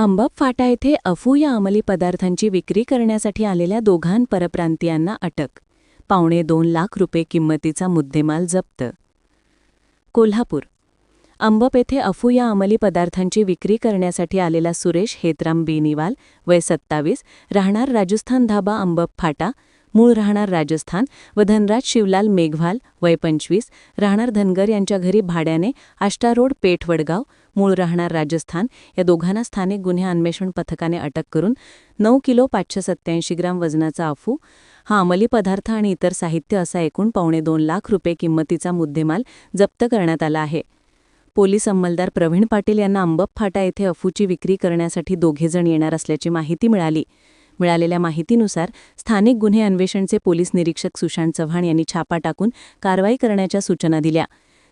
अंबप फाटा येथे अफू या अंमली पदार्थांची विक्री करण्यासाठी आलेल्या दोघां परप्रांतीयांना अटक. 2.25 लाख रुपये किंमतीचा मुद्देमाल जप्त. कोल्हापूर. अंबप येथे अफू या अंमली पदार्थांची विक्री करण्यासाठी आलेला सुरेश हेतराम बेनीवाल, वय 27, राहणार राजस्थान धाबा अंबप फाटा, मूळ राहणार राजस्थान, व धनराज शिवलाल मेघवाल, वय 25, राहणार धनगर यांच्या घरी भाड्याने आष्टा रोड, पेठ, वडगाव, मूळ राहणार राजस्थान या दोघांना स्थानिक गुन्हे अन्वेषण पथकाने अटक करून 9 किलो 587 ग्राम वजनाचा अफू हा अंमली पदार्थ आणि इतर साहित्य असा एकूण 2.25 लाख रुपये किंमतीचा मुद्देमाल जप्त करण्यात आला आहे. पोलीस अंमलदार प्रवीण पाटील यांना अंबप फाटा येथे अफूची विक्री करण्यासाठी दोघेजण येणार असल्याची माहिती मिळाली. मिळालेल्या माहितीनुसार स्थानिक गुन्हे अन्वेषणचे पोलीस निरीक्षक सुशांत चव्हाण यांनी छापा टाकून कारवाई करण्याच्या सूचना दिल्या.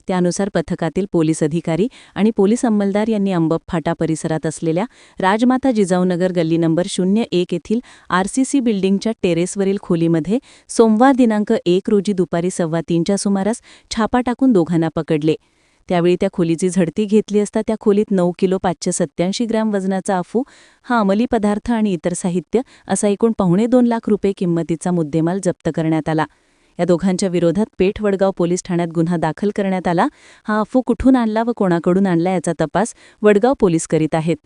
त्यानुसार पथकातील पोलीस अधिकारी आणि पोलीस अंमलदार यांनी अंबप फाटा परिसरात असलेल्या राजमाता जिजाऊनगर गल्ली नंबर 01 येथील RCC बिल्डिंगच्या टेरेसवरील खोलीमध्ये सोमवार दिनांक 1 रोजी दुपारी 2:15च्या सुमारास छापा टाकून दोघांना पकडले. त्यावेळी त्या खोलीची झडती घेतली असता त्या खोलीत 9 किलो 587 ग्राम वजनाचा अफू हा अंमली पदार्थ आणि इतर साहित्य असा एकूण 2.25 लाख रुपये किंमतीचा मुद्देमाल जप्त करण्यात आला. या दोघांच्या विरोधात पेठ, वडगाव पोलीस ठाण्यात गुन्हा दाखल करण्यात आला. हा अफू कुठून आणला व कोणाकडून आणला याचा तपास वडगाव पोलीस करीत आहेत.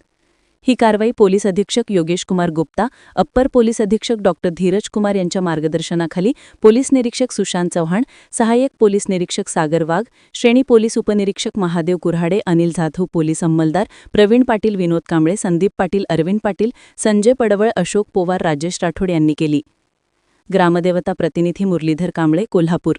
ही कारवाई पोलीस अधीक्षक योगेश कुमार गुप्ता, अप्पर पोलीस अधीक्षक डॉ. धीरज कुमार यांच्या मार्गदर्शनाखाली पोलीस निरीक्षक सुशांत चव्हाण, सहाय्यक पोलीस निरीक्षक सागर वाघ, श्रेणी पोलीस उपनिरीक्षक महादेव कुऱ्हाडे, अनिल जाधव, पोलीस अंमलदार प्रवीण पाटील, विनोद कांबळे, संदीप पाटील, अरविंद पाटील, संजय पडवळ, अशोक पोवार, राजेश राठोड यांनी केली. ग्रामदेवता प्रतिनिधी मुरलीधर कांबळे, कोल्हापूर.